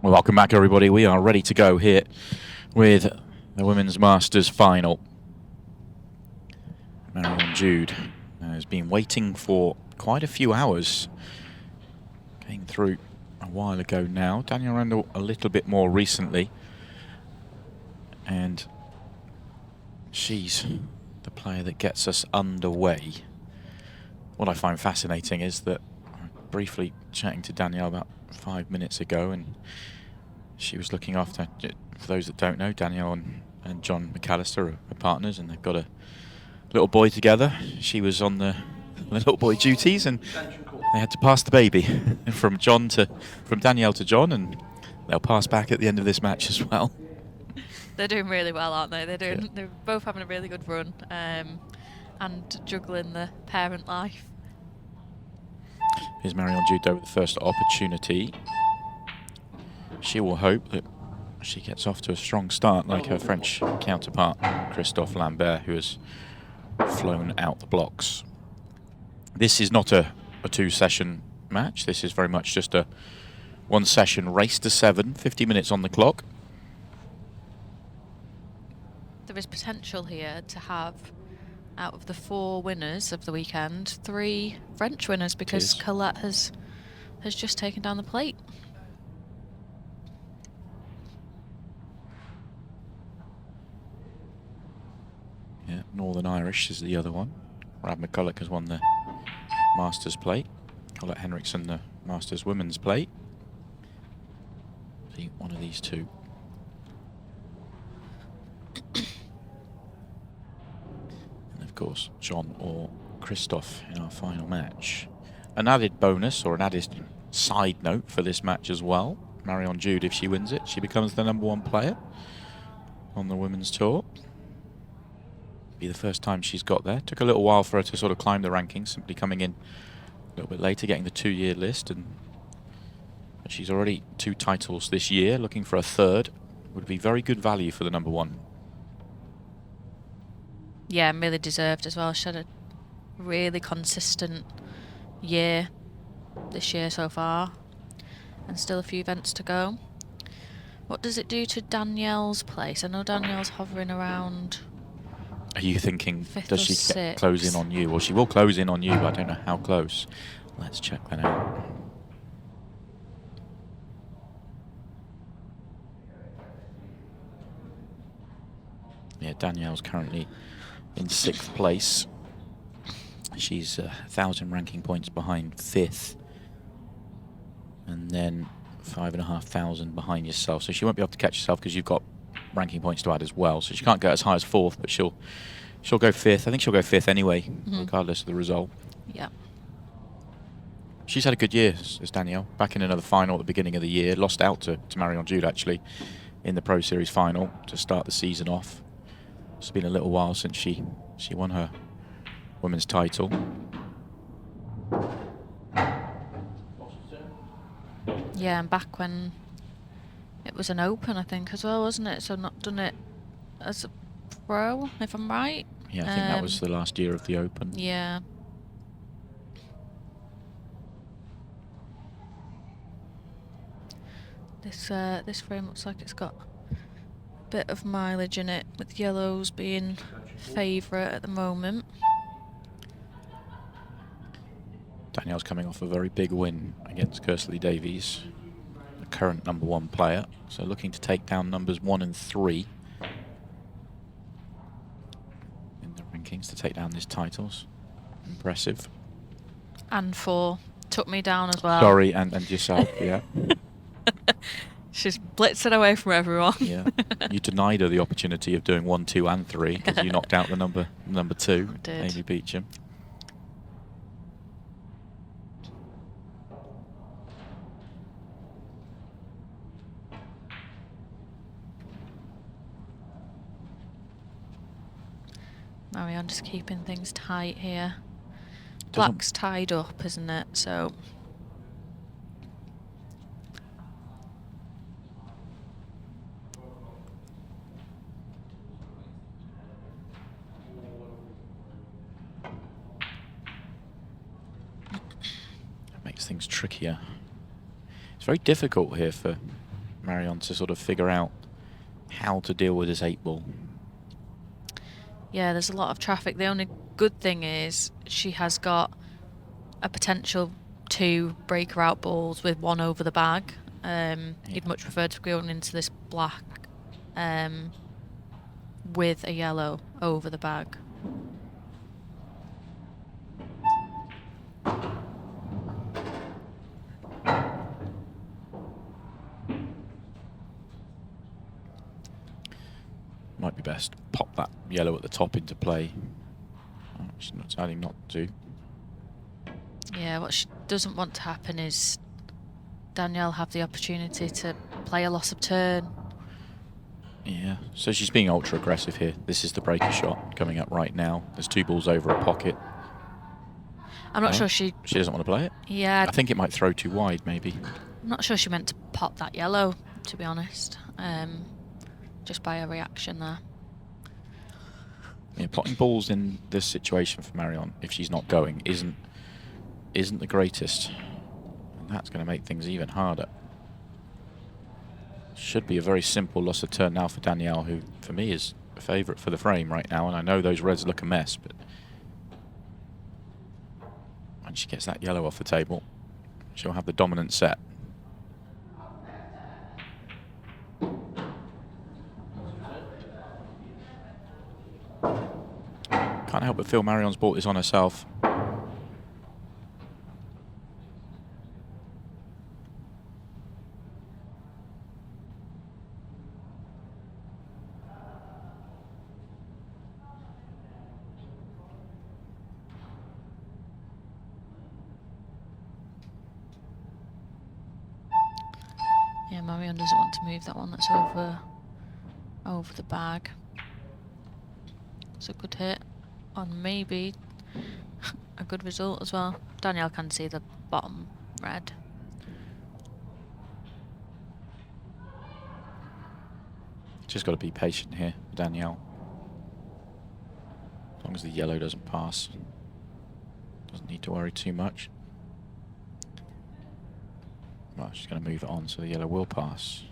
Well, welcome back, everybody. We are ready to go here with the Women's Masters final. Marion Jude has been waiting for quite a few hours. Came through a while ago now. Danielle Randle a little bit more recently. And she's the player that gets us underway. What I find fascinating is that I'm briefly chatting to Danielle about 5 minutes ago, and she was looking after, for those that don't know, Danielle and John McAllister are partners, and they've got a little boy together. She was on the little boy duties, and they had to pass the baby from Danielle to John, and they'll pass back at the end of this match as well. They're doing really well, aren't they? They're both having a really good run, and juggling the parent life. Here's Marion Jude with the first opportunity. She will hope that she gets off to a strong start like her French counterpart, Christophe Lambert, who has flown out the blocks. This is not a two-session match. This is very much just a one-session race to 7, 50 minutes on the clock. There is potential here to have, out of the 4 winners of the weekend, 3 French winners, because 𝗏𝗏𝗃 has just taken down the plate. Yeah, Northern Irish is the other one. Brad McCulloch has won the Masters plate. Colette Henriksen the Masters Women's plate. See one of these two. And of course, John or Christophe in our final match. An added bonus, or an added side note for this match as well. Marion Jude, if she wins it, she becomes the #1 player on the women's tour. Be the first time she's got there. Took a little while for her to sort of climb the rankings, simply coming in a little bit later, getting the 2-year list, but she's already 2 titles this year, looking for a 3rd. Would be very good value for the #1. Yeah, and really deserved as well. She had a really consistent year this year so far, and still a few events to go. What does it do to Danielle's place? I know Danielle's hovering around. Are you thinking, 5th does or she close in on you? Well, she will close in on you, but I don't know how close. Let's check that out. Yeah, Danielle's currently in 6th place. She's 1,000 ranking points behind 5th. And then 5,500 behind yourself. So she won't be able to catch herself because you've got ranking points to add as well. So she can't go as high as 4th, but she'll go 5th. I think she'll go 5th anyway, regardless of the result. Yeah. She's had a good year, as Danielle. Back in another final at the beginning of the year. Lost out to Marion Jude, actually, in the Pro Series final to start the season off. It's been a little while since she won her women's title. Yeah, and back when it was an Open, I think, as well, wasn't it? So not done it as a pro, if I'm right. Yeah, I think that was the last year of the Open. Yeah. This frame looks like it's got a bit of mileage in it, with yellows being favourite at the moment. Danielle's coming off a very big win against 𝗪𝗁 Davies, the current #1 player. So looking to take down numbers 1 and 3 in the rankings to take down these titles. Impressive. And 4 took me down as well. Sorry, and yourself, yeah. She's blitzing away from everyone. Yeah. You denied her the opportunity of doing 1, 2 and 3 because you knocked out the number 2, Amy Beecham. Marion just keeping things tight here. Black's tied up, isn't it? So that makes things trickier. It's very difficult here for Marion to sort of figure out how to deal with this 8 ball. Yeah, there's a lot of traffic. The only good thing is she has got a potential 2 breaker out balls with 1 over the bag. You'd much prefer to go into this black with a yellow over the bag. Might be best pop that yellow at the top into play. Oh, she's not deciding not to. Yeah, what she doesn't want to happen is Danielle have the opportunity to play a loss of turn. Yeah, so she's being ultra aggressive here. This is the breaker shot coming up right now. There's 2 balls over a pocket. I'm not sure she doesn't want to play it? Yeah. I think it might throw too wide, maybe. I'm not sure she meant to pop that yellow, to be honest. Just by her reaction there. Yeah, potting balls in this situation for Marion, if she's not going, isn't the greatest. And that's going to make things even harder. Should be a very simple loss of turn now for Danielle, who for me is a favourite for the frame right now. And I know those reds look a mess, but when she gets that yellow off the table, she'll have the dominant set. Can't help but feel Marion's brought this on herself. Yeah, Marion doesn't want to move that one that's over the bag. It's a good hit on maybe a good result as well. Danielle can see the bottom red. Just got to be patient here, Danielle. As long as the yellow doesn't pass, doesn't need to worry too much. Well, she's going to move it on, so the yellow will pass.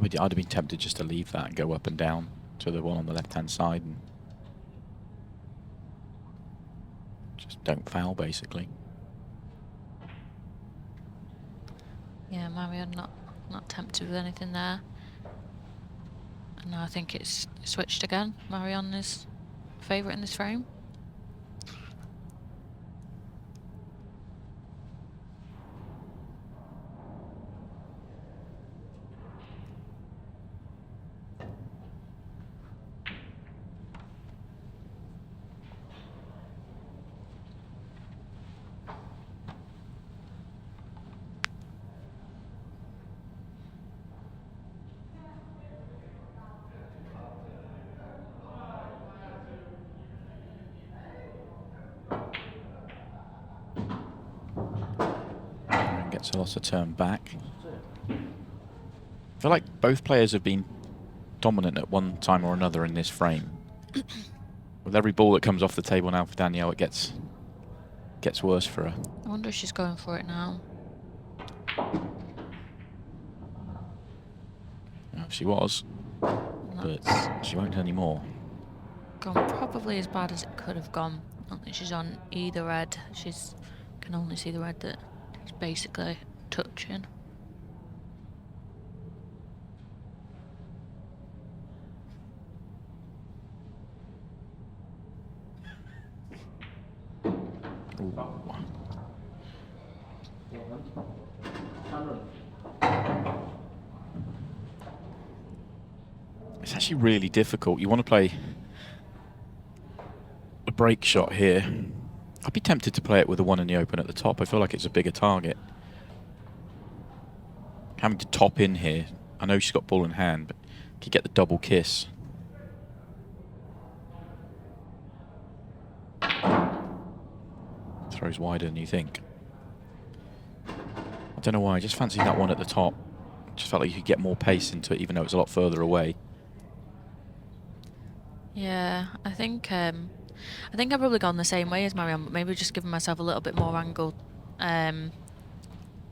I'd have been tempted just to leave that and go up and down to the one on the left-hand side and just don't foul, basically. Yeah, Marion not tempted with anything there. And now I think it's switched again. Marion is favourite in this frame. Gets a lot of turn back. I feel like both players have been dominant at one time or another in this frame. With every ball that comes off the table now for Danielle, it gets worse for her. I wonder if she's going for it now. She was, but she won't anymore. Gone probably as bad as it could have gone. I don't think she's on either red. She's can only see the red that is basically touching. It's actually really difficult. You want to play a break shot here. I'd be tempted to play it with the one in the open at the top. I feel like it's a bigger target. Having to top in here. I know she's got ball in hand, but could get the double kiss. Throws wider than you think. I don't know why, I just fancied that one at the top. Just felt like you could get more pace into it, even though it's a lot further away. Yeah, I think I've probably gone the same way as Marion, but maybe just giving myself a little bit more angle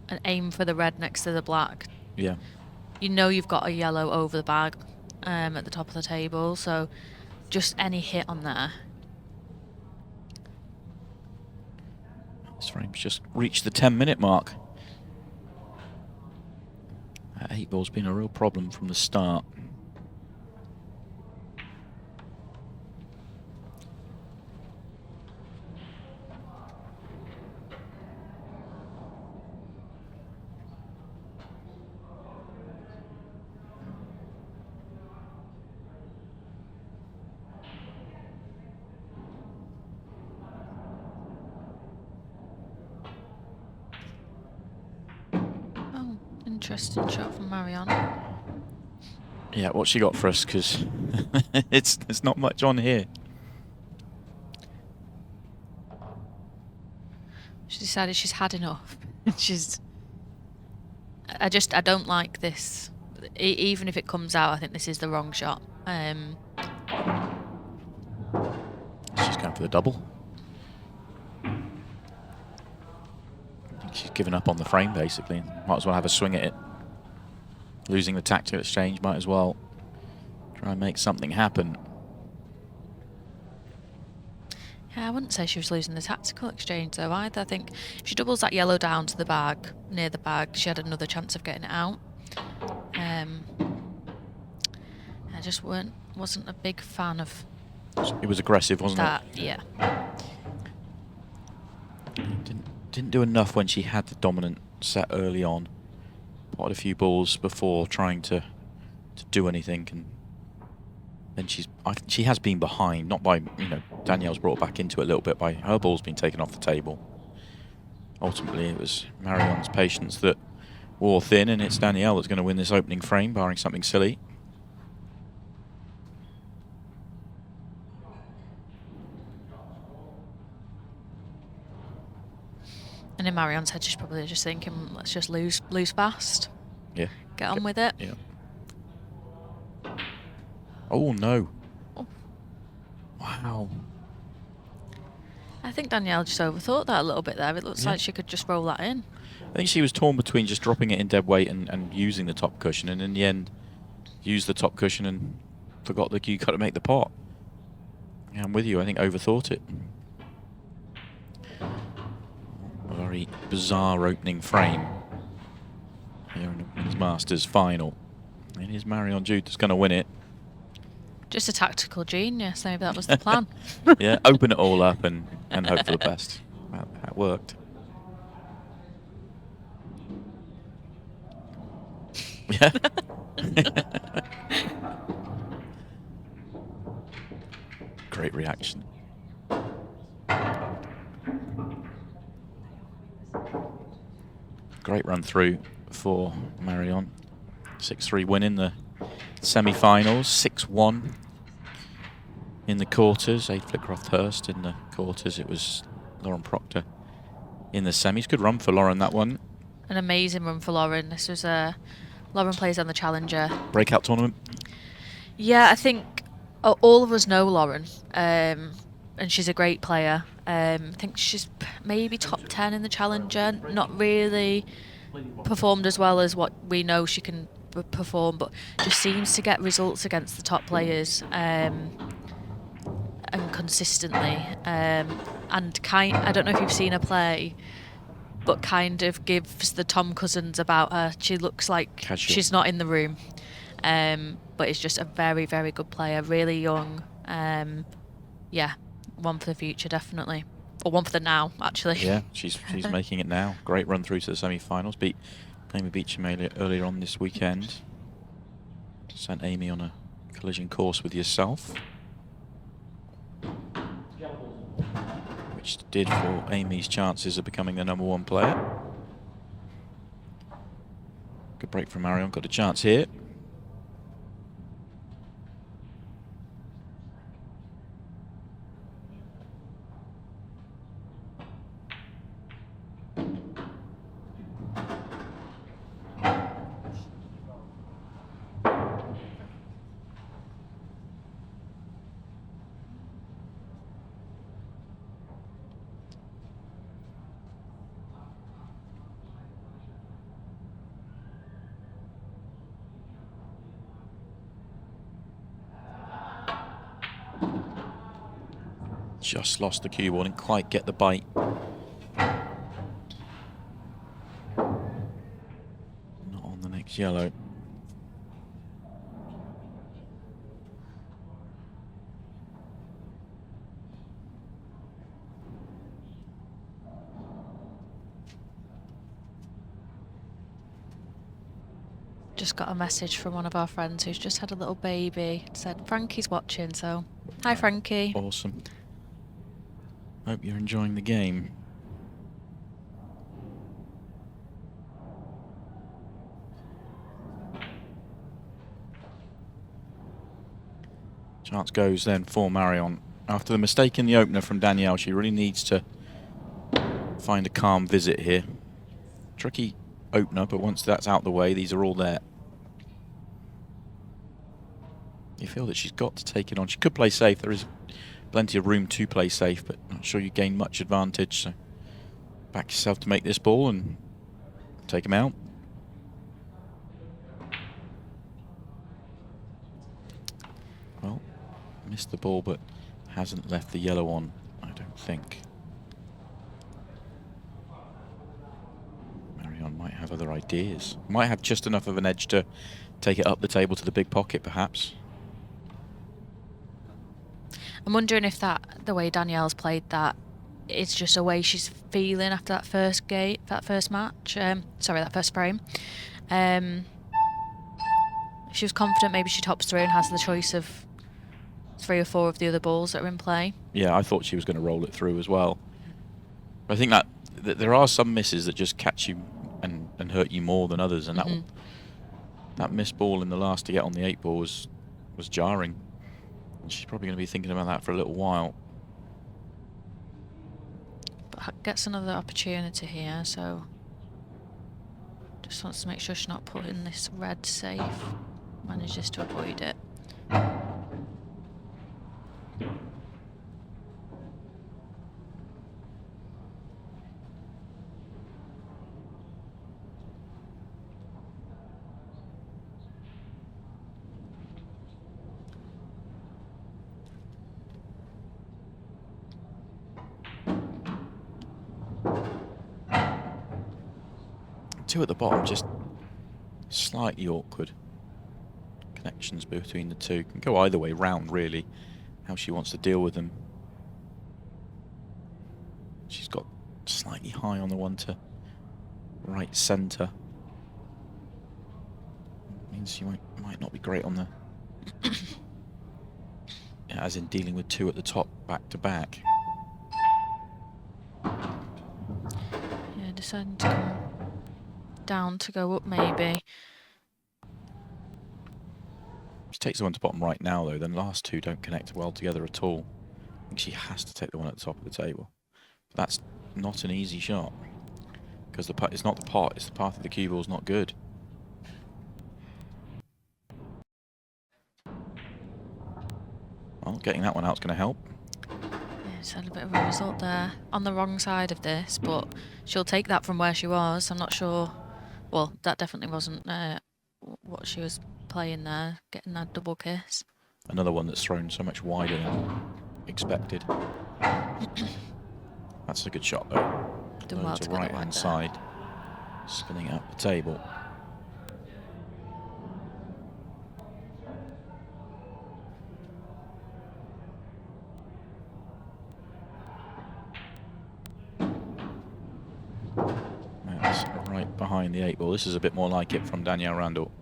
and aim for the red next to the black. Yeah. You know you've got a yellow over the bag at the top of the table, so just any hit on there. This frame's just reached the 10-minute mark. That 8-ball's been a real problem from the start. Interesting shot from Marion. Yeah, what's she got for us? Because there's not much on here. She decided she's had enough. I don't like this. Even if it comes out, I think this is the wrong shot. She's going for the double. She's given up on the frame, basically. Might as well have a swing at it. Losing the tactical exchange, might as well try and make something happen. Yeah, I wouldn't say she was losing the tactical exchange, though, either. I think if she doubles that yellow down to the bag, near the bag, she had another chance of getting it out. I just wasn't a big fan of it was aggressive, wasn't that. it? Yeah. Didn't do enough when she had the dominant set early on. Potted a few balls before trying to do anything, and then she has been behind, not by, you know, Danielle's brought back into it a little bit by her ball's been taken off the table. Ultimately, it was Marion's patience that wore thin, and it's Danielle that's going to win this opening frame, barring something silly. And in Marion's head, she's probably just thinking, let's just lose fast. Yeah. Get on with it. Yeah. Oh, no. Oh. Wow. I think Danielle just overthought that a little bit there. It looks like she could just roll that in. I think she was torn between just dropping it in dead weight and using the top cushion, and in the end, used the top cushion and forgot that you got to make the pot. Yeah, I'm with you. I think overthought it. A very bizarre opening frame here in the Women's Masters final. It is Marion Jude that's going to win it. Just a tactical genius. Maybe that was the plan. Yeah, open it all up and hope for the best. That worked. Yeah. Great reaction. Great run through for Marion. 6-3 win in the semi-finals, 6-1 in the quarters. 𝗏𝗏𝗃𝗏𝗏 in the quarters. It was Lauren Proctor in the semis. Good run for Lauren, that one. An amazing run for Lauren. This was Lauren plays on the Challenger. Breakout tournament? Yeah, I think all of us know Lauren, and she's a great player. I think she's maybe top 10 in the Challenger. Not really performed as well as what we know she can perform, but just seems to get results against the top players and consistently. And I don't know if you've seen her play, but kind of gives the Tom Cousins about her. She looks like Casual. She's not in the room, but is just a very, very good player. Really young. Yeah, one for the future, definitely. Or one for the now, actually. Yeah, she's making it now. Great run through to the semi-finals. Beat 𝗏𝗏𝗃𝗏𝗃 earlier on this weekend. Sent Amy on a collision course with yourself, which did for Amy's chances of becoming the #1 player. Good break from Marion. Got a chance here. just lost the cue ball, didn't quite get the bite. Not on the next yellow. Just got a message from one of our friends who's just had a little baby. It said Frankie's watching, so hi Frankie. Awesome. Hope you're enjoying the game. Chance goes then for Marion. After the mistake in the opener from Danielle, she really needs to find a calm visit here. Tricky opener, but once that's out the way, these are all there. You feel that she's got to take it on. She could play safe. There is plenty of room to play safe, but not sure you gain much advantage. So back yourself to make this ball and take him out. Well, missed the ball, but hasn't left the yellow on, I don't think. Marion might have other ideas. Might have just enough of an edge to take it up the table to the big pocket, perhaps. I'm wondering if the way Danielle's played that, it's just a way she's feeling after that first game, that first match. Sorry, that first frame. She was confident maybe she tops through and has the choice of 3 or 4 of the other balls that are in play. Yeah, I thought she was going to roll it through as well. But I think that there are some misses that just catch you and hurt you more than others, and that missed ball in the last to get on the 8 ball was jarring. And she's probably going to be thinking about that for a little while. But gets another opportunity here, so just wants to make sure she's not putting this red safe. Manages to avoid it. Two at the bottom, just slightly awkward. Connections between the two can go either way round, really, how she wants to deal with them. She's got slightly high on the one to right centre. Means she might not be great on the as in dealing with 2 at the top back to back. Yeah, deciding to come down to go up maybe. She takes the one to bottom right now, though. The last 2 don't connect well together at all. I think she has to take the one at the top of the table. But that's not an easy shot, because it's not the pot, it's the path of the cue ball's not good. Well, getting that one out's going to help. Yeah, she's had a bit of a result there on the wrong side of this, but she'll take that from where she was. I'm not sure. Well, that definitely wasn't what she was playing there, getting that double kiss. Another one that's thrown so much wider than expected. That's a good shot, though. Done well to right-hand side, spinning up the table. That's right behind the 8 ball. This is a bit more like it from Danielle Randle.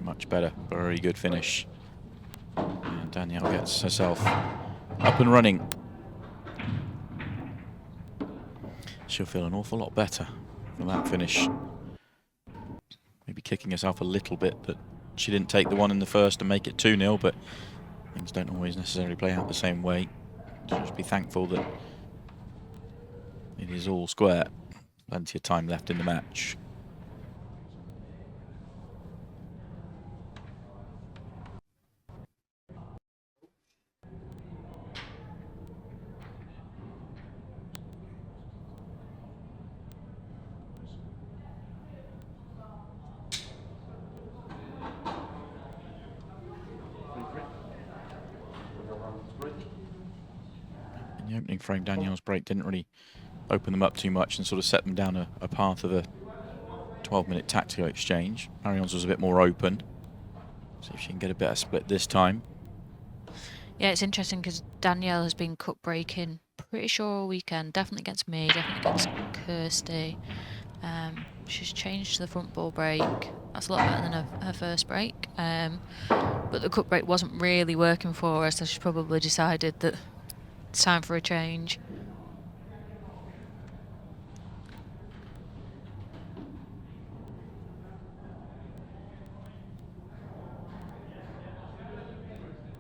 Much better, very good finish. And Danielle gets herself up and running. She'll feel an awful lot better for that finish. Maybe kicking herself a little bit that she didn't take the one in the first and make it 2-0, but things don't always necessarily play out the same way. Just be thankful that it is all square. Plenty of time left in the match. In the opening frame, Danielle's break didn't really open them up too much and sort of set them down a path of a 12-minute tactical exchange. Marion's was a bit more open. See if she can get a better split this time. Yeah, it's interesting because Danielle has been cut breaking pretty sure all weekend. Definitely against me, definitely against Kirsty. She's changed to the front ball break. That's a lot better than her first break. But the cut break wasn't really working for her, so she probably decided that it's time for a change.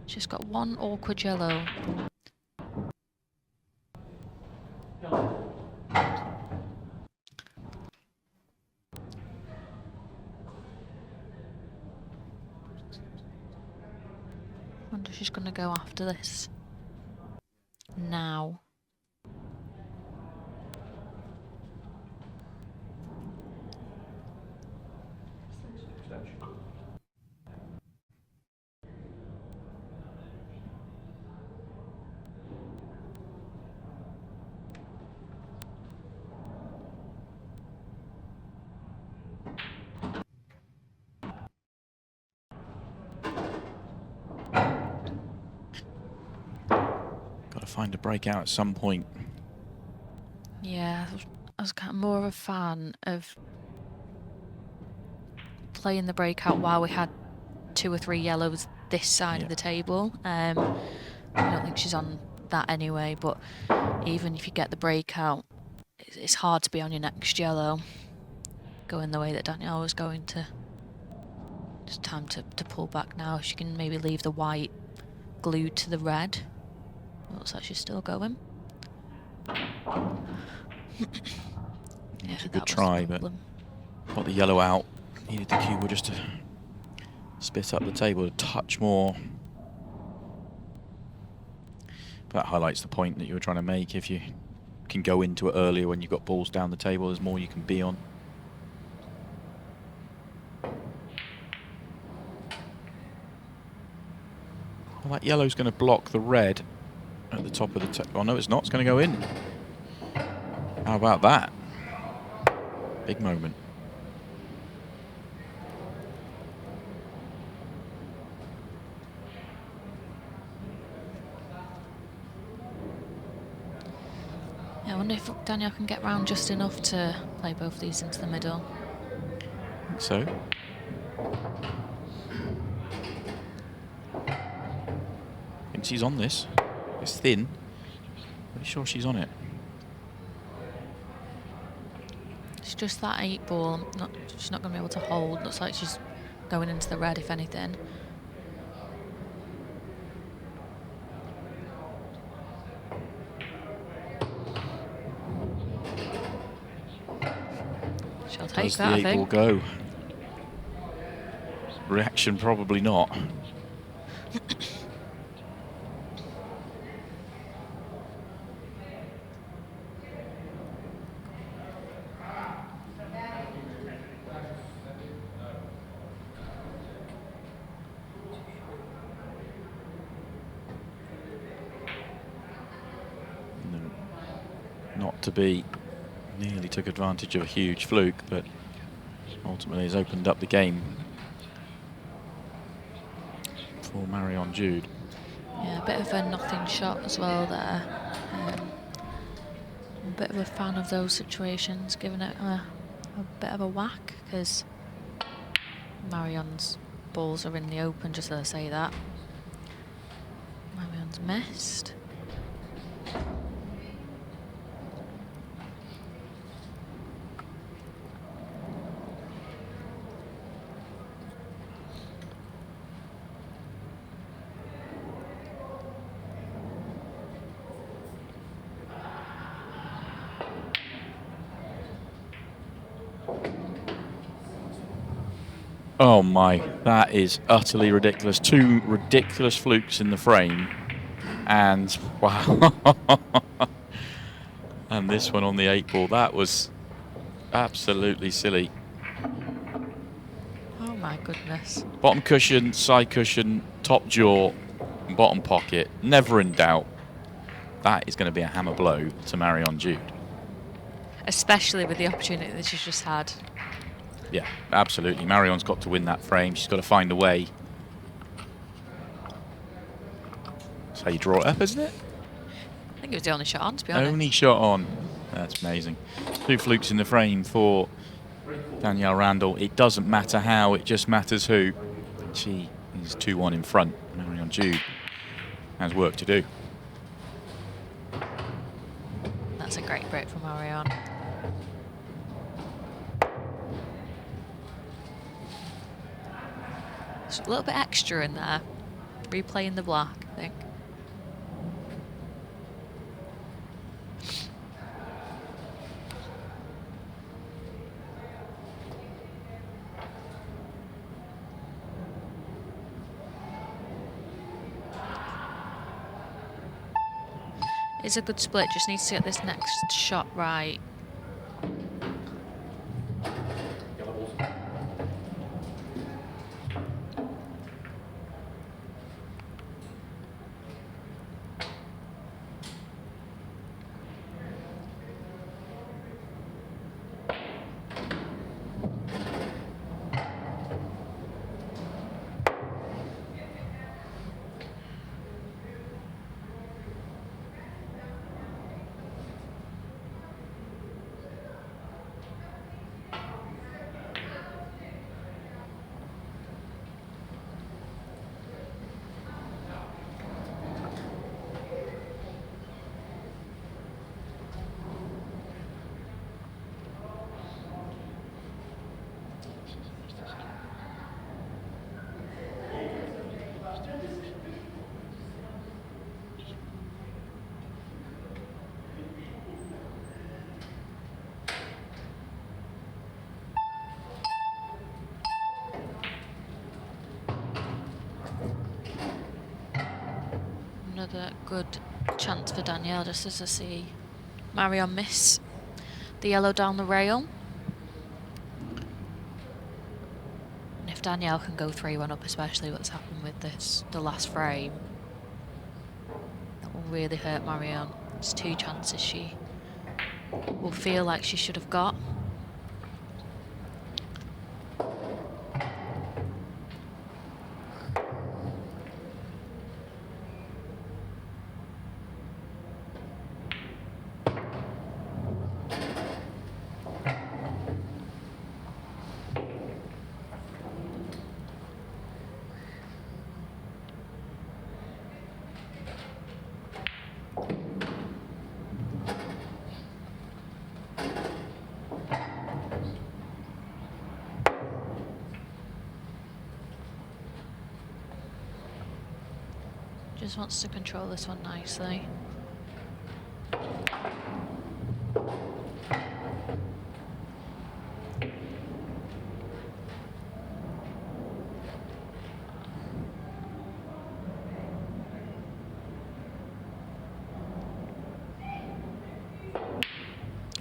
She's got one awkward yellow. Wonder if she's going to go after this now. Find a breakout at some point. Yeah, I was kind of more of a fan of playing the breakout while we had 2 or 3 yellows this side of the table. I don't think she's on that anyway, but even if you get the breakout, it's hard to be on your next yellow going the way that Danielle was going to. Just time to pull back now. She can maybe leave the white glued to the red. Looks like she's still going. It's a good try, but got the yellow out. Needed the cube just to spit up the table a touch more. But that highlights the point that you were trying to make. If you can go into it earlier when you've got balls down the table, there's more you can be on. Well, that yellow's going to block the red at the top of the table. Oh, no, it's not. It's going to go in. How about that? Big moment. Yeah, I wonder if Danielle can get round just enough to play both these into the middle. I think so. I think she's on this. It's thin. Pretty sure she's on it. It's just that 8 ball. She's not going to be able to hold. Looks like she's going into the red, if anything. She'll take Does that, I the 8 ball think. go? Reaction probably not. Not to be. Nearly took advantage of a huge fluke, but ultimately has opened up the game for Marion Jude. Yeah, a bit of a nothing shot as well there. I'm a bit of a fan of those situations, giving it a bit of a whack, because Marion's balls are in the open, just as I say that. Marion's missed. Oh my, that is utterly ridiculous. 2 ridiculous flukes in the frame. And wow. And this one on the 8 ball, that was absolutely silly. Oh my goodness. Bottom cushion, side cushion, top jaw, bottom pocket. Never in doubt. that is going to be a hammer blow to Marion Jude. Especially with the opportunity that she's just had. Yeah, absolutely. Marion's got to win that frame. She's got to find a way. That's how you draw it up, isn't it? I think it was the only shot on, to be honest. Only shot on. That's amazing. 2 flukes in the frame for Danielle Randle. It doesn't matter how, it just matters who. She is 2-1 in front. Marion Jude has work to do. That's a great break from Marion. There's a little bit extra in there. Replaying the black, I think. It's a good split, just needs to get this next shot right. Another good chance for Danielle, just as I see Marion miss the yellow down the rail. And if Danielle can go 3-1 up, especially what's happened with the last frame, that will really hurt Marion. It's 2 chances she will feel like she should have got. Just wants to control this one nicely.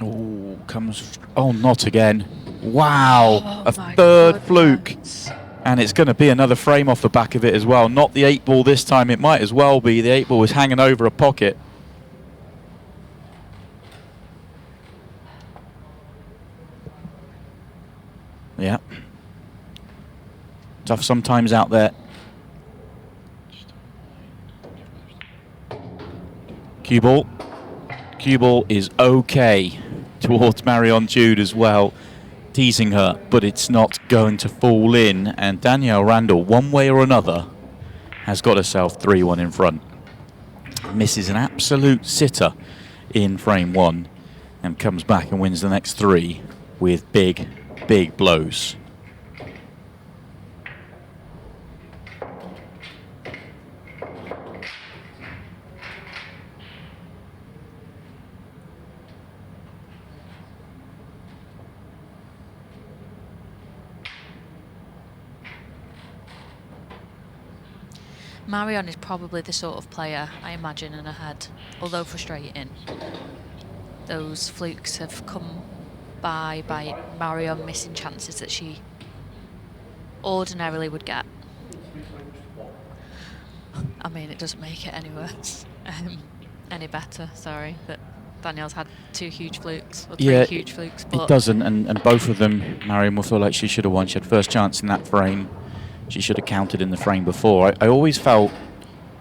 Oh, comes. Oh, not again. Wow. Oh, a my third fluke. goodness. And it's going to be another frame off the back of it as well. Not the 8 ball this time. It might as well be. The 8 ball was hanging over a pocket. Yeah. Tough sometimes out there. Cue ball. Cue ball is okay towards Marion Jude as well. Teasing her, but it's not going to fall in, and Danielle Randle, one way or another, has got herself 3-1 in front. Misses an absolute sitter in frame 1 and comes back and wins the next 3 with big, big blows. Marion is probably the sort of player I imagine in her head, although frustrating. Those flukes have come by Marion missing chances that she ordinarily would get. I mean, it doesn't make it any worse. any better, sorry, that Danielle's had 2 huge flukes, or 3 Yeah, huge flukes. But it doesn't, and both of them, Marion will feel like she should have won. She had first chance in that frame. She should have counted in the frame before. I always felt,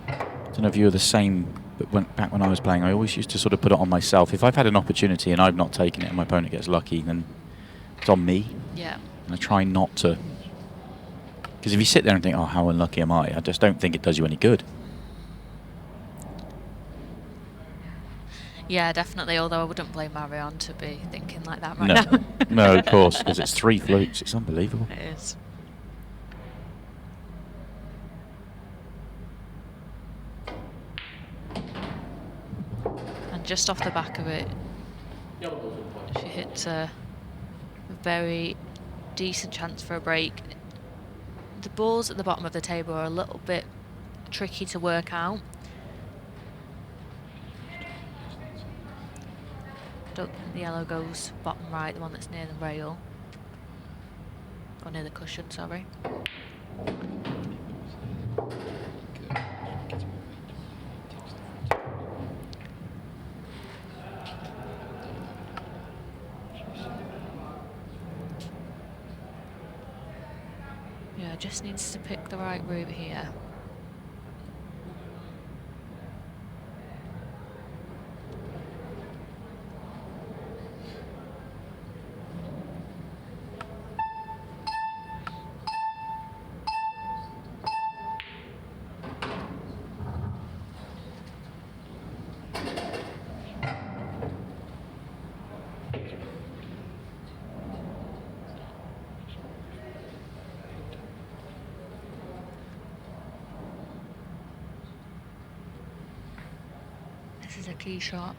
I don't know if you were the same, but back when I was playing, I always used to sort of put it on myself. If I've had an opportunity and I've not taken it and my opponent gets lucky, then it's on me. Yeah. And I try not to. Because if you sit there and think, oh, how unlucky am I just don't think it does you any good. Yeah, definitely, although I wouldn't blame Marion to be thinking like that right No, now. no, of course, because it's 3 flukes. It's unbelievable. It is. And just off the back of it, she hits a very decent chance for a break. The balls at the bottom of the table are a little bit tricky to work out. Don't think the yellow goes bottom right, the one that's near the rail. Or near the cushion, sorry. Yeah, just needs to pick the right route here. This is a key shot.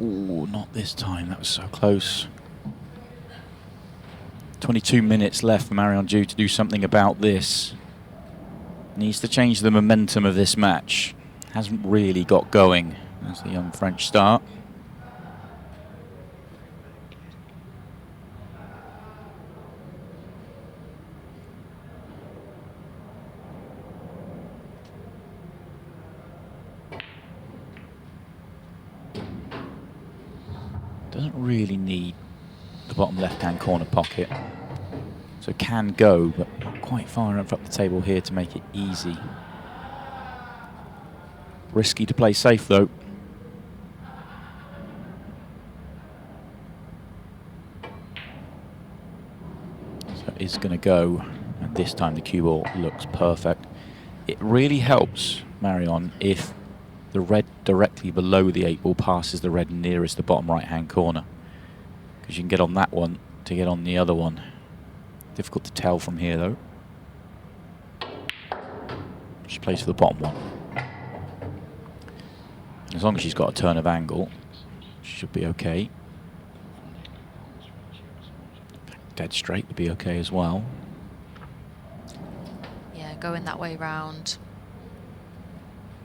Ooh, not this time. That was so close. 22 minutes left for Marion Jude to do something about this. Needs to change the momentum of this match. Hasn't really got going as the young French start. Doesn't really need the bottom left-hand corner pocket. So can go, but quite far up the table here to make it easy. Risky to play safe though. So it is going to go, and this time the cue ball looks perfect. It really helps Marion if the red directly below the 8 ball passes the red nearest the bottom right-hand corner, because you can get on that one to get on the other one. Difficult to tell from here though. She plays for the bottom one. As long as she's got a turn of angle, she should be okay. Dead straight would be okay as well. Yeah, going that way round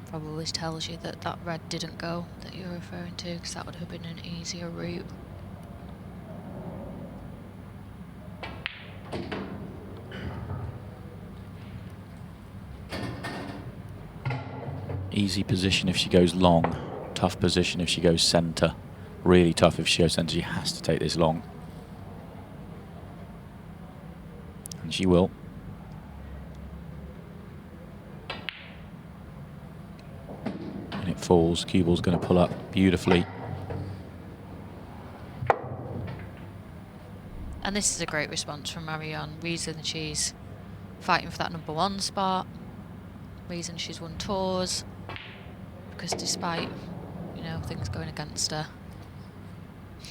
probably tells you that that red didn't go that you're referring to, because that would have been an easier route. Easy position if she goes long. Tough position if she goes centre. Really tough if she goes centre. She has to take this long. And she will. And it falls. Cue ball's going to pull up beautifully. And this is a great response from Marion. Reason she's fighting for that #1 spot. Reason she's won tours. Because despite, you know, things going against her,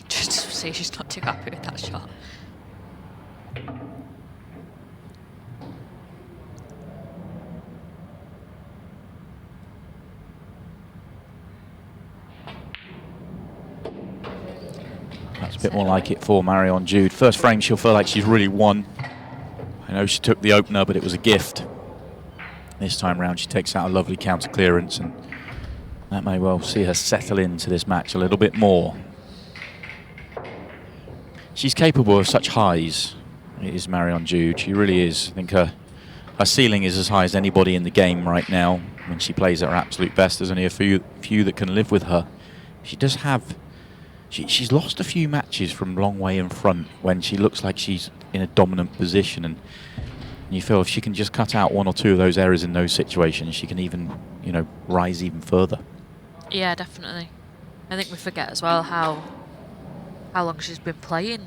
just to see she's not too happy with that shot. That's a bit more like it for Marion Jude. First frame, she'll feel like she's really won. I know she took the opener, but it was a gift. This time round, she takes out a lovely counter clearance, and that may well see her settle into this match a little bit more. She's capable of such highs, it is Marion Jude. She really is. I think her her ceiling is as high as anybody in the game right now. When she plays at her absolute best, there's only a few that can live with her. She does have... She's lost a few matches from long way in front when she looks like she's in a dominant position, and you feel if she can just cut out one or two of those errors in those situations, she can even, you know, rise even further. Yeah, definitely. I think we forget as well how long she's been playing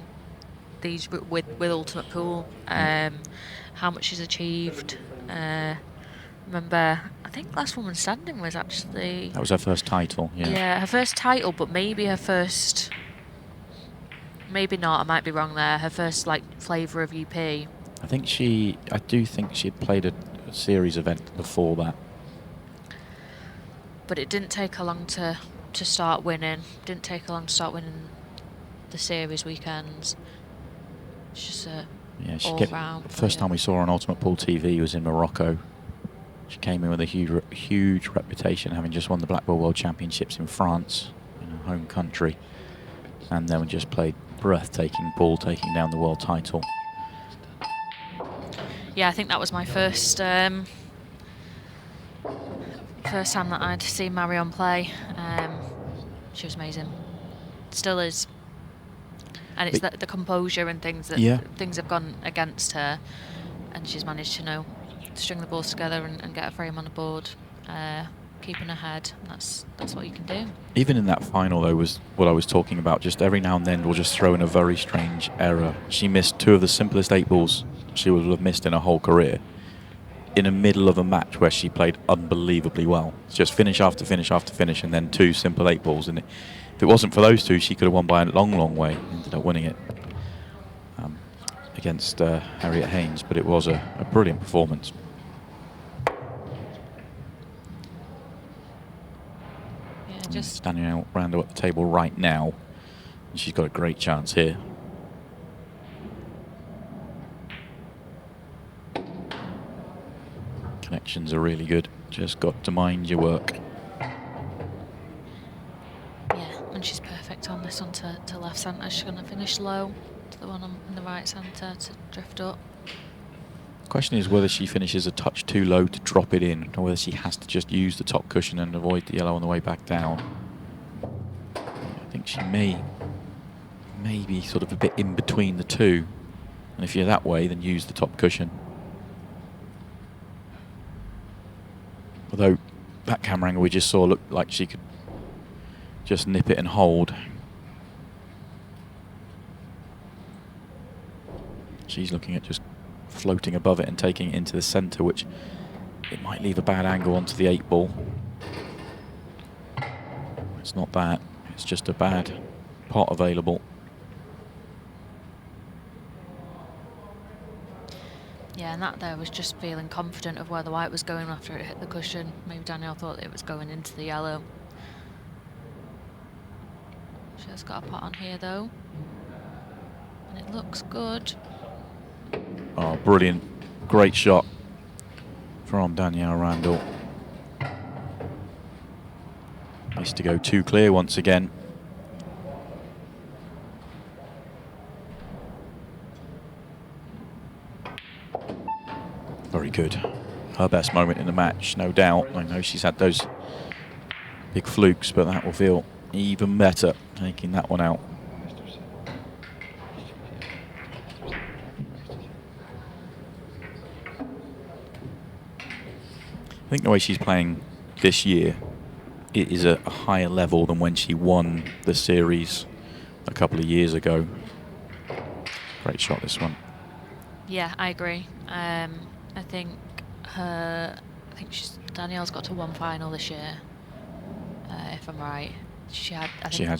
these with Ultimate Pool, how much she's achieved. Remember, I think Last Woman Standing was actually... That was her first title, yeah. Yeah, her first title, but maybe her first... Maybe not, I might be wrong there. Her first, like, flavour of UP. I do think she had played a series event before that. But it didn't take her long to start winning. Didn't take her long to start winning the series weekends. It's just a all-round. First time we saw her on Ultimate Pool TV was in Morocco. She came in with a huge reputation, having just won the Black Ball World Championships in France, in her home country. And then we just played breathtaking pool, taking down the world title. Yeah, I think that was my first time that I'd seen Marion play. She was amazing. Still is. And it's the composure and things that things have gone against her, and she's managed to string the balls together and get a frame on the board, keeping her head. That's what you can do. Even in that final, though, was what I was talking about. Just every now and then we'll just throw in a very strange error. She missed two of the simplest 8 balls she would have missed in her whole career in the middle of a match where she played unbelievably well. It's just finish after finish after finish, and then 2 simple 8 balls. And if it wasn't for those 2, she could have won by a long way. Ended up winning it against Harriet Haynes, but it was a brilliant performance. Yeah, just Danielle Randle at the table right now. And she's got a great chance here. Connections are really good. Just got to mind your work. Yeah, and she's perfect on this one to left centre. She's going to finish low to the one in the right centre to drift up. The question is whether she finishes a touch too low to drop it in, or whether she has to just use the top cushion and avoid the yellow on the way back down. I think she may be sort of a bit in between the two. And if you're that way, then use the top cushion. Although that camera angle we just saw looked like she could just nip it and hold. She's looking at just floating above it and taking it into the centre, which it might leave a bad angle onto the 8 ball. It's not that, it's just a bad pot available. Yeah, and that there was just feeling confident of where the white was going after it hit the cushion. Maybe Danielle thought it was going into the yellow. She has got a pot on here though, and it looks good. Oh, brilliant. Great shot from Danielle Randle. Needs to go too clear once again. Very good. Her best moment in the match, no doubt. I know she's had those big flukes, but that will feel even better taking that one out. I think the way she's playing this year, it is a higher level than when she won the series a couple of years ago. Great shot, this one. Yeah, I agree. I think Danielle's got to 1 final this year, if I'm right. She had,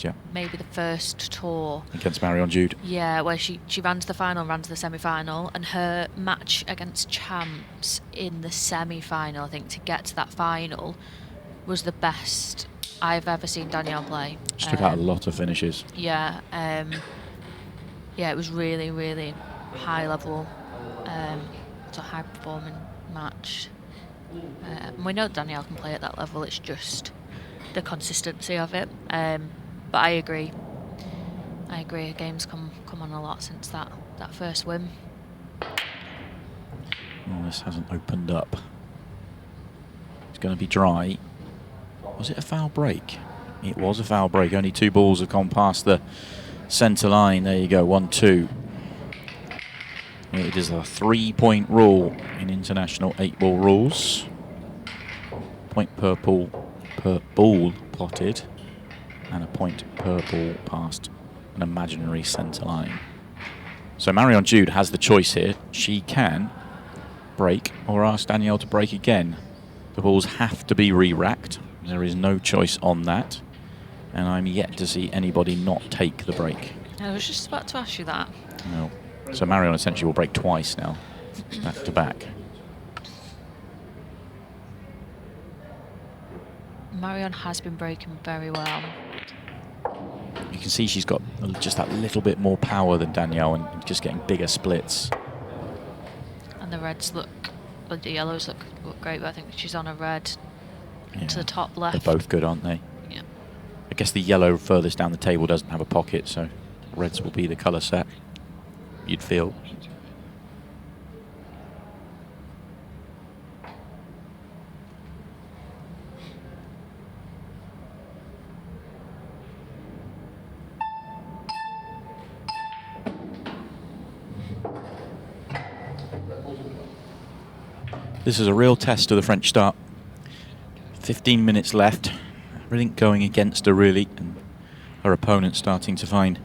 yeah. Maybe the first tour. Against Marion Jude. Yeah, where she ran to the final, ran to the semi-final, and her match against champs in the semi-final, I think, to get to that final, was the best I've ever seen Danielle play. She took out a lot of finishes. Yeah, it was really, really high level. It's a high performing match. And we know Danielle can play at that level, it's just the consistency of it. But I agree. Her game's come on a lot since that first win. Oh, this hasn't opened up. It's going to be dry. Was it a foul break? It was a foul break. Only 2 balls have gone past the centre line. There you go, 1-2. It is a 3-point rule in international 8-ball rules. Point per ball potted, and a point per ball past an imaginary centre line. So Marion Jude has the choice here. She can break or ask Danielle to break again. The balls have to be re-racked. There is no choice on that. And I'm yet to see anybody not take the break. I was just about to ask you that. No. So Marion essentially will break twice now, back to back. Marion has been breaking very well. You can see she's got just that little bit more power than Danielle and just getting bigger splits. And the reds look, well, the yellows look great, but I think she's on a red to the top left. They're both good, aren't they? Yeah. I guess the yellow furthest down the table doesn't have a pocket, so reds will be the colour set, you'd feel. This is a real test of the French start. 15 minutes left. Everything going against her, really. And her opponent starting to find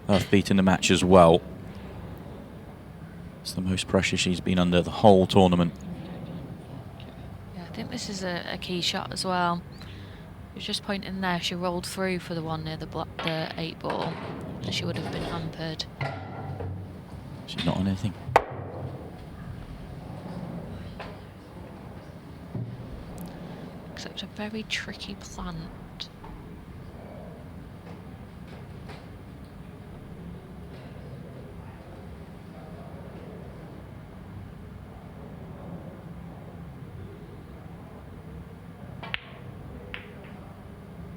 her feet in the match as well. It's the most pressure she's been under the whole tournament. Yeah, I think this is a key shot as well. It was just pointing there. She rolled through for the one near the 8 ball. And she would have been hampered. She's not on anything. So it's a very tricky plant.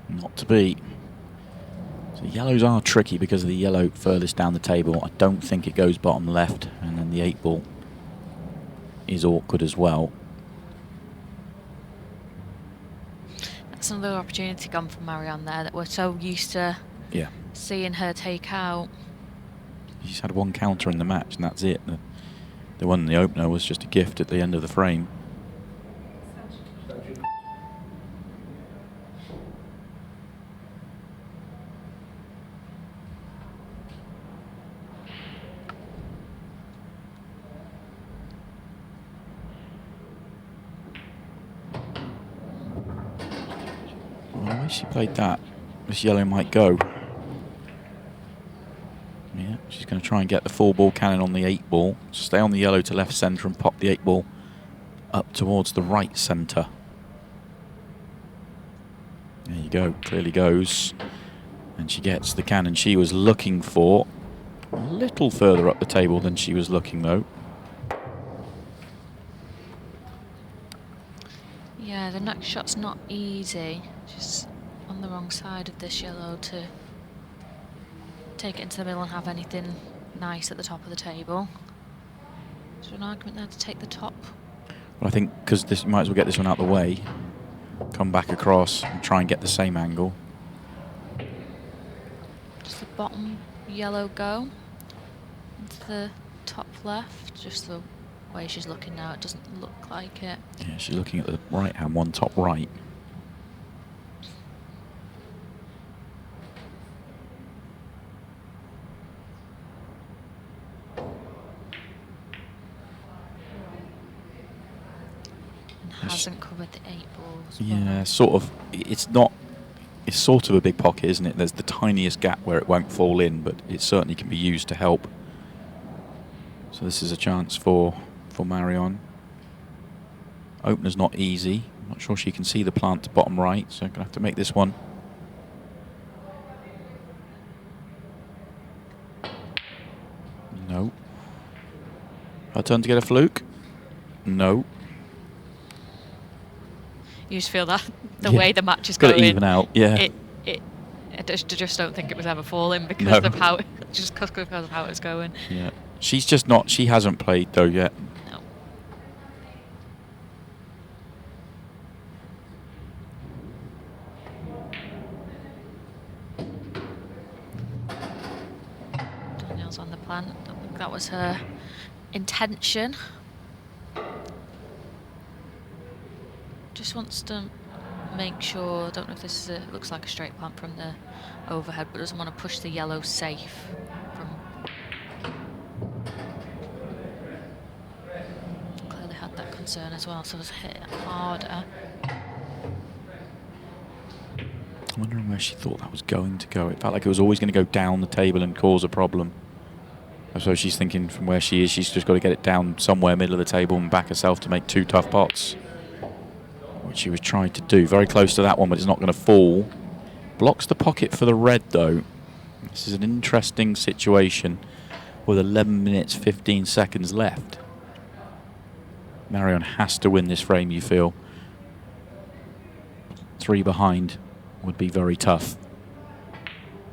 Not to be. So yellows are tricky because of the yellow furthest down the table. I don't think it goes bottom left, and then the 8 ball is awkward as well. That's another opportunity gone for Marion there that we're so used to seeing her take out. She's had 1 counter in the match, and that's it. The one in the opener was just a gift at the end of the frame. Well, the way she played that, this yellow might go. Yeah, she's going to try and get the 4 ball cannon on the 8 ball. Stay on the yellow to left centre and pop the 8 ball up towards the right centre. There you go, clearly goes. And she gets the cannon she was looking for. A little further up the table than she was looking, though. Yeah, the next shot's not easy. She's on the wrong side of this yellow to take it into the middle and have anything nice at the top of the table. Is there an argument there to take the top? Well, I think because this, you might as well get this one out of the way. Come back across and try and get the same angle. Does the bottom yellow go into the top left? Just the way she's looking now, it doesn't look like it. Yeah, she's looking at the right hand one, top right. Hasn't covered the 8 balls. Yeah, sort of. It's not. It's sort of a big pocket, isn't it? There's the tiniest gap where it won't fall in, but it certainly can be used to help. So this is a chance for Marion. Opener's not easy. I'm not sure she can see the plant to bottom right, so I'm gonna have to make this one. No. Her turn to get a fluke. No. You just feel that the way the match is Got going, to even out. Yeah. I just don't think it was ever falling because of how because of how it was going. Yeah. She's just not. She hasn't played though yet. No. on the plant. I don't think that was her intention. Just wants to make sure, I don't know if this is it looks like a straight plant from the overhead, but doesn't want to push the yellow safe from. Clearly had that concern as well, so was hit harder. I'm wondering where she thought that was going to go. It felt like it was always going to go down the table and cause a problem. I suppose she's thinking from where she is, she's just got to get it down somewhere middle of the table and back herself to make 2 tough pots. Which she was trying to do. Very close to that one, but it's not going to fall. Blocks the pocket for the red, though. This is an interesting situation with 11 minutes, 15 seconds left. Marion has to win this frame, you feel. 3 behind would be very tough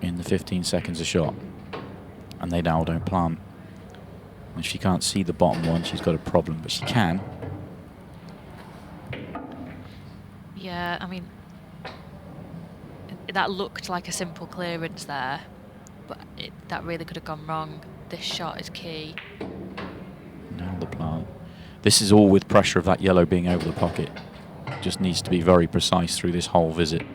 in the 15 seconds a shot. And they now don't plant. And if she can't see the bottom one, she's got a problem, but she can. Yeah, I mean, that looked like a simple clearance there, but that really could have gone wrong. This shot is key. Now the plant. This is all with pressure of that yellow being over the pocket. Just needs to be very precise through this whole visit.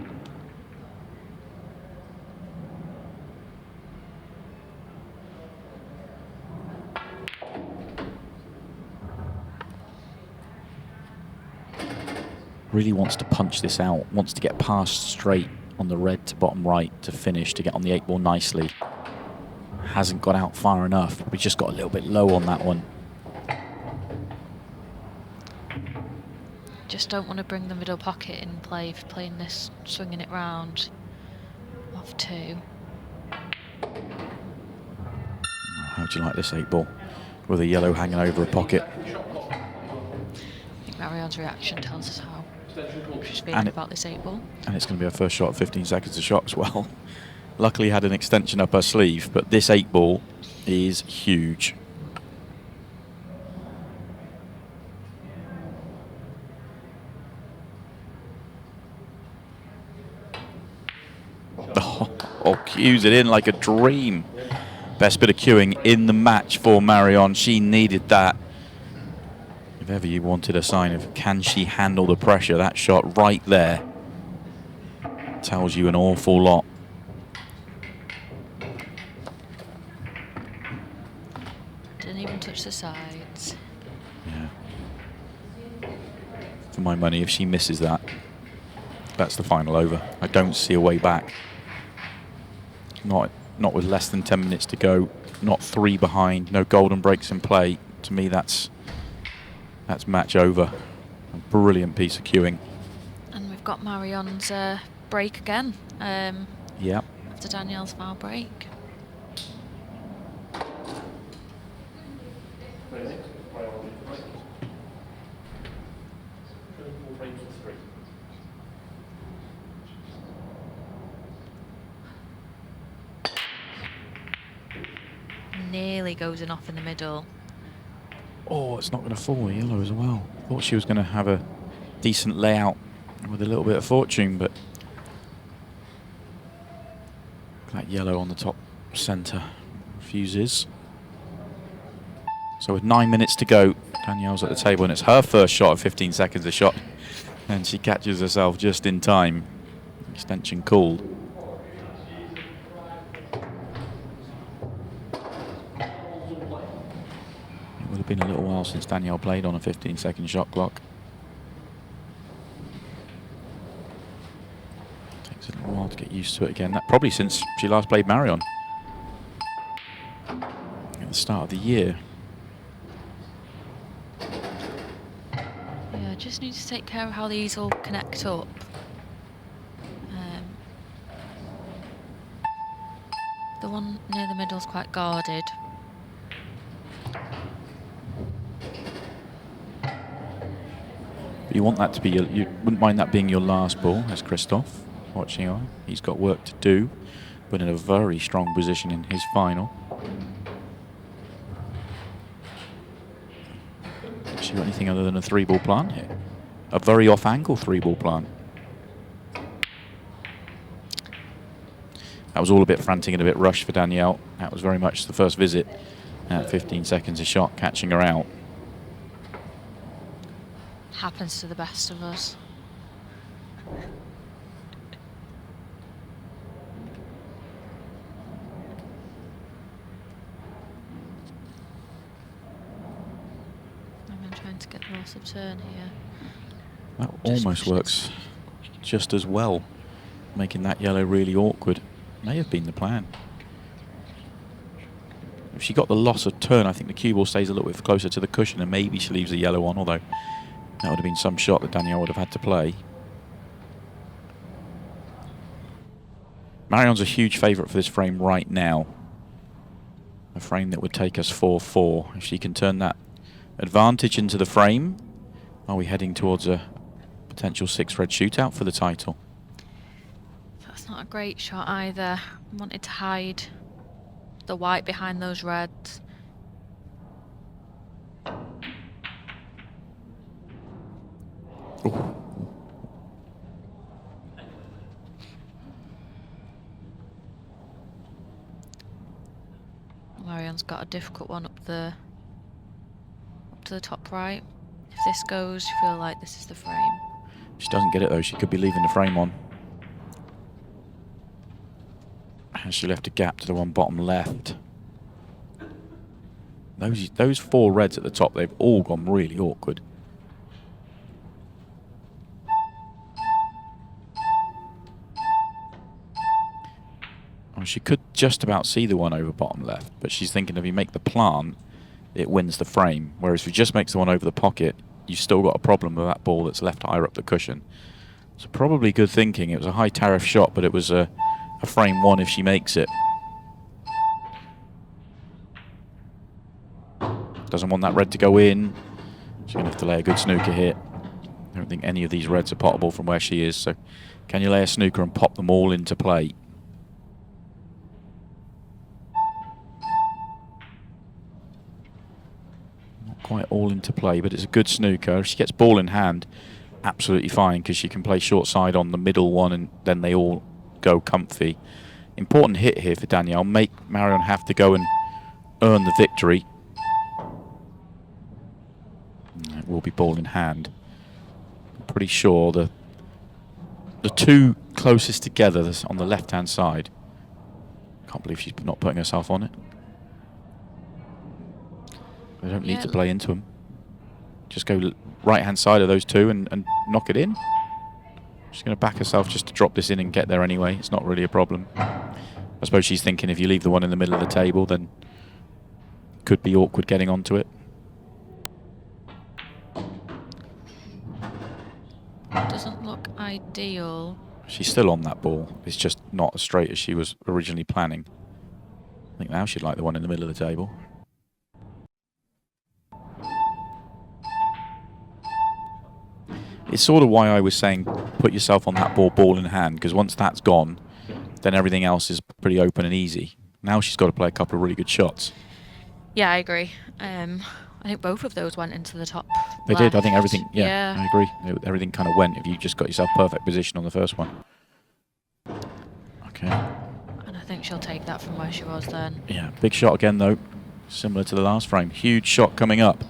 Really wants to punch this out, wants to get past straight on the red to bottom right to finish, to get on the 8 ball nicely. Hasn't got out far enough. We just got a little bit low on that one. Just don't want to bring the middle pocket in play for playing this, swinging it round off 2. How do you like this 8 ball? With a yellow hanging over a pocket. I think Marion's reaction tells us how she's feeling about this 8 ball. And it's going to be her first shot at 15 seconds a shot as well. Luckily had an extension up her sleeve, but this 8 ball is huge. Oh, cues it in like a dream. Best bit of cueing in the match for Marion. She needed that. If ever you wanted a sign of can she handle the pressure, that shot right there tells you an awful lot. Didn't even touch the sides. Yeah. For my money, if she misses that, that's the final over. I don't see a way back. Not with less than 10 minutes to go. Not 3 behind. No golden breaks in play. To me, that's match over. A brilliant piece of cueing. And we've got Marion's break again. Yeah. After Danielle's foul break. Nearly goes in off in the middle. Oh, it's not going to fall yellow as well. Thought she was going to have a decent layout with a little bit of fortune, but that yellow on the top centre refuses. So with 9 minutes to go, Danielle's at the table, and it's her first shot of 15 seconds a shot, and she catches herself just in time. Extension called. It would have been a little while since Danielle played on a 15-second shot clock. Takes a little while to get used to it again. That probably since she last played Marion at the start of the year. Yeah, just need to take care of how these all connect up. The one near the middle is quite guarded. But you want that to be you wouldn't mind that being your last ball, as Christoph watching on. He's got work to do, but in a very strong position in his final. Has she got anything other than a 3-ball plan here? A very off-angle 3-ball plan. That was all a bit frantic and a bit rushed for Danielle. That was very much the first visit at 15 seconds a shot, catching her out. Happens to the best of us. I'm trying to get the loss of turn here. That almost works just as well, making that yellow really awkward. May have been the plan. If she got the loss of turn, I think the cue ball stays a little bit closer to the cushion and maybe she leaves the yellow on, although that would have been some shot that Danielle would have had to play. Marion's a huge favourite for this frame right now. A frame that would take us 4-4. If she can turn that advantage into the frame, are we heading towards a potential 6-red shootout for the title? That's not a great shot either. Wanted to hide the white behind those reds. Ooh. Marion's got a difficult one up to the top right. If this goes, you feel like this is the frame. She doesn't get it though. She could be leaving the frame on. Has she left a gap to the one bottom left? Those 4 reds at the top, they've all gone really awkward. Well, she could just about see the one over bottom left, but she's thinking if you make the plant, it wins the frame. Whereas if you just makes the one over the pocket, you've still got a problem with that ball that's left higher up the cushion. So probably good thinking. It was a high tariff shot, but it was a frame 1 if she makes it. Doesn't want that red to go in. She's going to have to lay a good snooker here. I don't think any of these reds are potable from where she is, so can you lay a snooker and pop them all into play? Not quite all into play, but it's a good snooker. If she gets ball in hand, absolutely fine, because she can play short side on the middle one and then they all go comfy. Important hit here for Danielle. Make Marion have to go and earn the victory. It will be ball in hand. I'm pretty sure the 2 closest together on the left-hand side. Can't believe she's not putting herself on it. They don't need to play into them. Just go right-hand side of those 2 and knock it in. She's going to back herself just to drop this in and get there anyway. It's not really a problem. I suppose she's thinking if you leave the one in the middle of the table, then it could be awkward getting onto it. Doesn't look ideal. She's still on that ball. It's just not as straight as she was originally planning. I think now she'd like the one in the middle of the table. It's sort of why I was saying put yourself on that ball in hand, because once that's gone, then everything else is pretty open and easy. Now she's got to play a couple of really good shots. Yeah, I agree. I think both of those went into the top They left. did. I think everything, yeah, I agree. Everything kind of went if you just got yourself perfect position on the first one. Okay. And I think she'll take that from where she was then. Yeah, big shot again though. Similar to the last frame. Huge shot coming up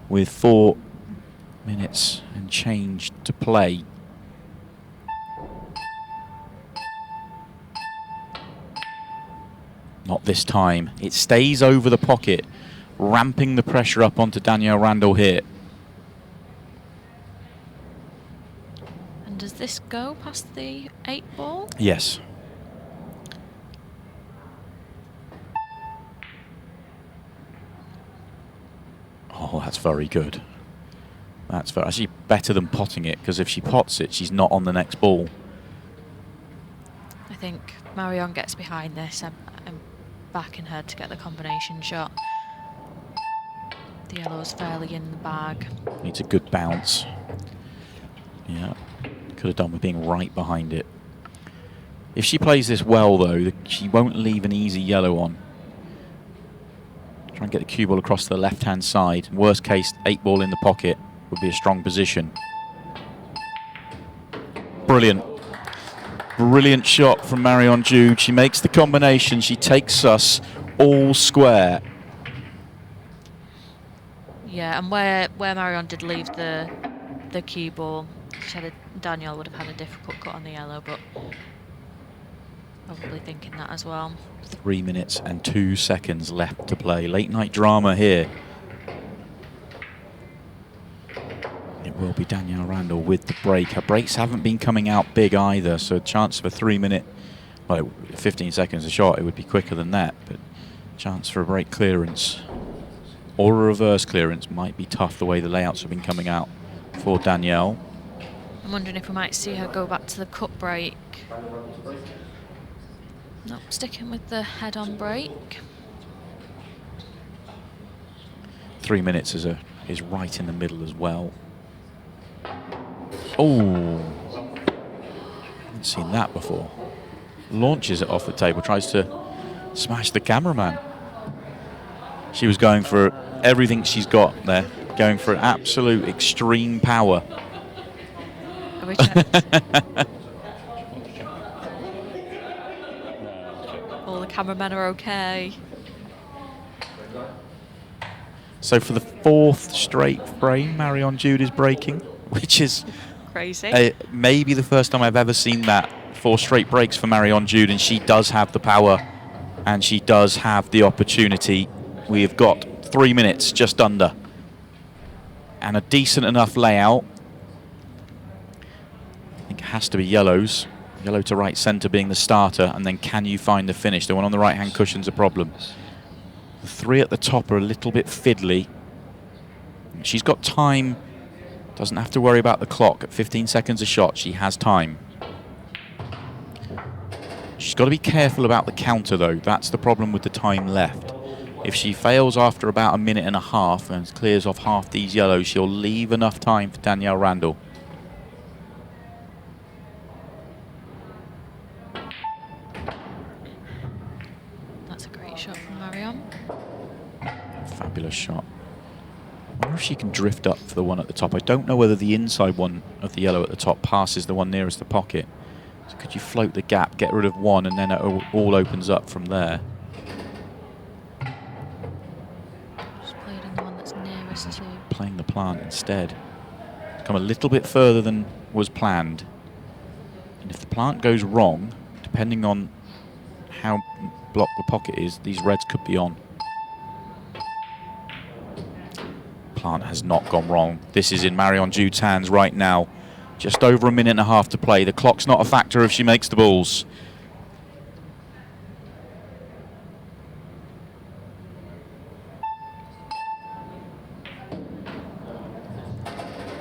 with 4 minutes and change to play. Not this time. It stays over the pocket, ramping the pressure up onto Danielle Randle here. And does this go past the 8 ball? Yes. Oh, that's very good. That's actually better than potting it, because if she pots it, she's not on the next ball. I think Marion gets behind this. I'm backing her to get the combination shot. The yellow's fairly in the bag. Needs a good bounce. Yeah, could have done with being right behind it. If she plays this well, though, she won't leave an easy yellow on. Try and get the cue ball across to the left-hand side. Worst case, 8 ball in the pocket would be a strong position. Brilliant. Brilliant shot from Marion Jude. She makes the combination. She takes us all square. Yeah, and where Marion did leave the cue ball, Danielle would have had a difficult cut on the yellow, but probably thinking that as well. 3 minutes and 2 seconds left to play. Late night drama here. It will be Danielle Randle with the break. Her breaks haven't been coming out big either, so a chance for 3 minute, well, 15 seconds a shot, it would be quicker than that, but chance for a break clearance or a reverse clearance might be tough the way the layouts have been coming out for Danielle. I'm wondering if we might see her go back to the cut break. No, sticking with the head-on break. 3 minutes is right in the middle as well. Oh, haven't seen that before. Launches it off the table, tries to smash the cameraman. She was going for everything she's got there, going for absolute extreme power. Are we checked? All the cameramen are okay. So for the 4th straight frame, Marion Jude is breaking, which is crazy. Maybe the first time I've ever seen that. 4 straight breaks for Marion Jude, and she does have the power and she does have the opportunity. We have got 3 minutes just under and a decent enough layout. I think it has to be yellows. Yellow to right centre being the starter, and then can you find the finish? The one on the right hand cushion's a problem. The 3 at the top are a little bit fiddly. She's got time, doesn't have to worry about the clock. At 15 seconds a shot, she has time. She's got to be careful about the counter though. That's the problem with the time left. If she fails after about a minute and a half and clears off half these yellows, she'll leave enough time for Danielle Randle. That's a great shot from Marion. Fabulous shot. I wonder if she can drift up for the one at the top. I don't know whether the inside one of the yellow at the top passes the one nearest the pocket. So could you float the gap, get rid of one, and then it all opens up from there? Just played on the one that's nearest to. Playing the plant instead. Come a little bit further than was planned. And if the plant goes wrong, depending on how blocked the pocket is, these reds could be on. Plant has not gone wrong. This is in Marion Jude's hands right now. Just over a minute and a half to play. The clock's not a factor if she makes the balls.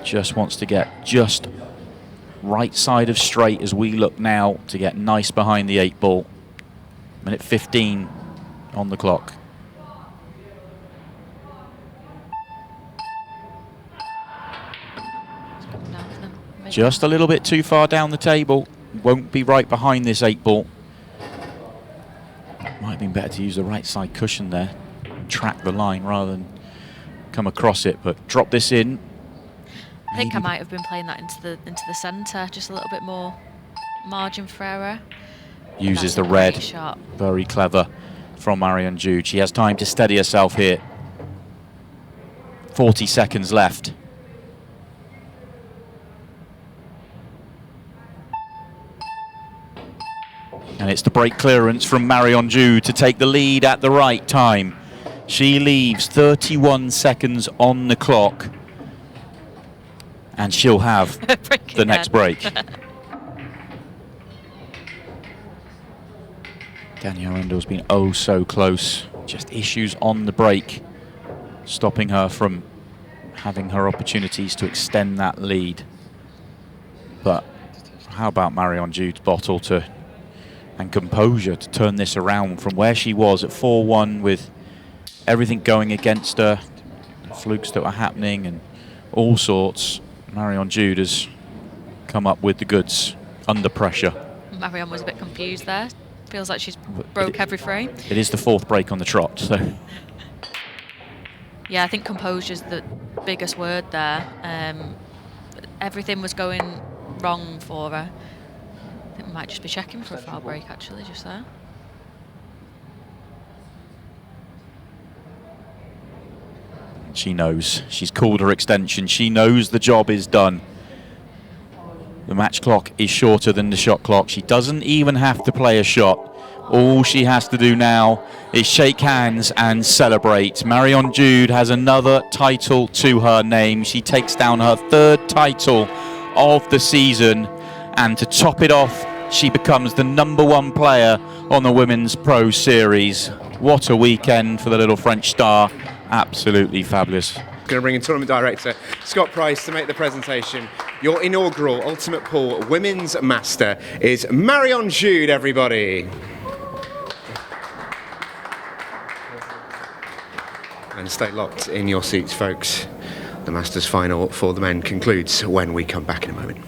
Just wants to get just right side of straight as we look now to get nice behind the 8 ball. Minute 15 on the clock. Just a little bit too far down the table. Won't be right behind this 8 ball. Might have been better to use the right side cushion there. Track the line rather than come across it, but drop this in. I think I might have been playing that into the centre, just a little bit more margin for error. Uses the red. Shot. Very clever from Marion Jude. She has time to steady herself here. 40 seconds left. And it's the break clearance from Marion Jude to take the lead at the right time. She leaves 31 seconds on the clock. And she'll have the next break. Danielle Randle's been oh so close. Just issues on the break, stopping her from having her opportunities to extend that lead. But how about Marion Jude's bottle and composure to turn this around from where she was at 4-1 with everything going against her, flukes that were happening and all sorts. Marion Jude has come up with the goods under pressure. Marion was a bit confused there. Feels like she's broke every frame. It is the 4th break on the trot, so. Yeah, I think composure's the biggest word there. Everything was going wrong for her. I think we might just be checking for a foul break actually just there. She knows. She's called her extension. She knows the job is done. The match clock is shorter than the shot clock. She doesn't even have to play a shot. All she has to do now is shake hands and celebrate. Marion Jude has another title to her name. She takes down her 3rd title of the season. And to top it off, she becomes the #1 player on the Women's Pro Series. What a weekend for the little French star. Absolutely fabulous. Going to bring in Tournament Director Scott Price to make the presentation. Your inaugural Ultimate Pool Women's Master is Marion Jude, everybody. And stay locked in your seats, folks. The Masters final for the men concludes when we come back in a moment.